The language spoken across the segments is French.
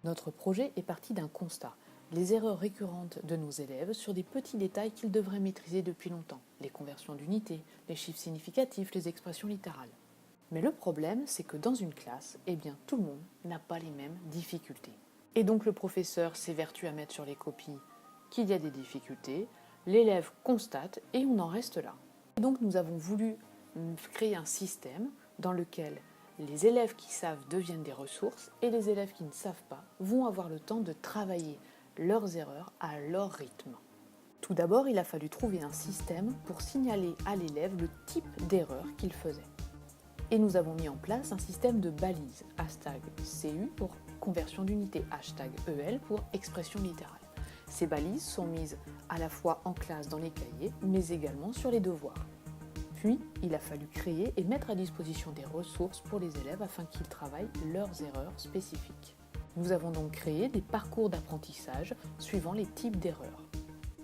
Notre projet est parti d'un constat, les erreurs récurrentes de nos élèves sur des petits détails qu'ils devraient maîtriser depuis longtemps, les conversions d'unités, les chiffres significatifs, les expressions littérales. Mais le problème, c'est que dans une classe, tout le monde n'a pas les mêmes difficultés. Et donc le professeur s'évertue à mettre sur les copies qu'il y a des difficultés, l'élève constate et on en reste là. Et donc nous avons voulu créer un système dans lequel les élèves qui savent deviennent des ressources et les élèves qui ne savent pas vont avoir le temps de travailler leurs erreurs à leur rythme. Tout d'abord, il a fallu trouver un système pour signaler à l'élève le type d'erreur qu'il faisait. Et nous avons mis en place un système de balises, #CU pour conversion d'unité, #EL pour expression littérale. Ces balises sont mises à la fois en classe dans les cahiers, mais également sur les devoirs. Puis, il a fallu créer et mettre à disposition des ressources pour les élèves afin qu'ils travaillent leurs erreurs spécifiques. Nous avons donc créé des parcours d'apprentissage suivant les types d'erreurs.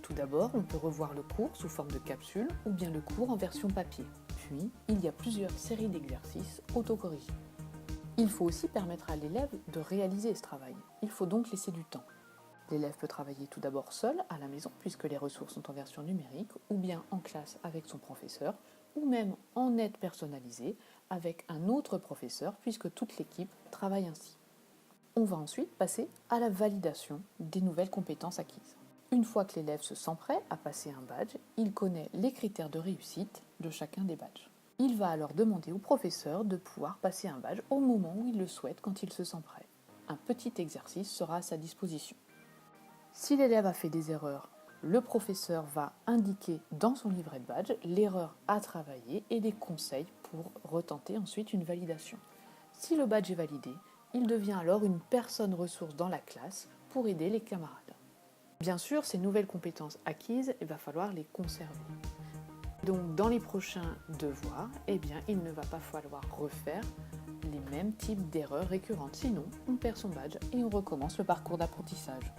Tout d'abord, on peut revoir le cours sous forme de capsule ou bien le cours en version papier. Puis, il y a plusieurs séries d'exercices autocorrigés. Il faut aussi permettre à l'élève de réaliser ce travail. Il faut donc laisser du temps. L'élève peut travailler tout d'abord seul à la maison puisque les ressources sont en version numérique ou bien en classe avec son professeur ou même en aide personnalisée avec un autre professeur puisque toute l'équipe travaille ainsi. On va ensuite passer à la validation des nouvelles compétences acquises. Une fois que l'élève se sent prêt à passer un badge, il connaît les critères de réussite de chacun des badges. Il va alors demander au professeur de pouvoir passer un badge au moment où il le souhaite quand il se sent prêt. Un petit exercice sera à sa disposition. Si l'élève a fait des erreurs, le professeur va indiquer dans son livret de badge l'erreur à travailler et des conseils pour retenter ensuite une validation. Si le badge est validé, il devient alors une personne ressource dans la classe pour aider les camarades. Bien sûr, ces nouvelles compétences acquises, il va falloir les conserver. Donc dans les prochains devoirs, il ne va pas falloir refaire les mêmes types d'erreurs récurrentes. Sinon, on perd son badge et on recommence le parcours d'apprentissage.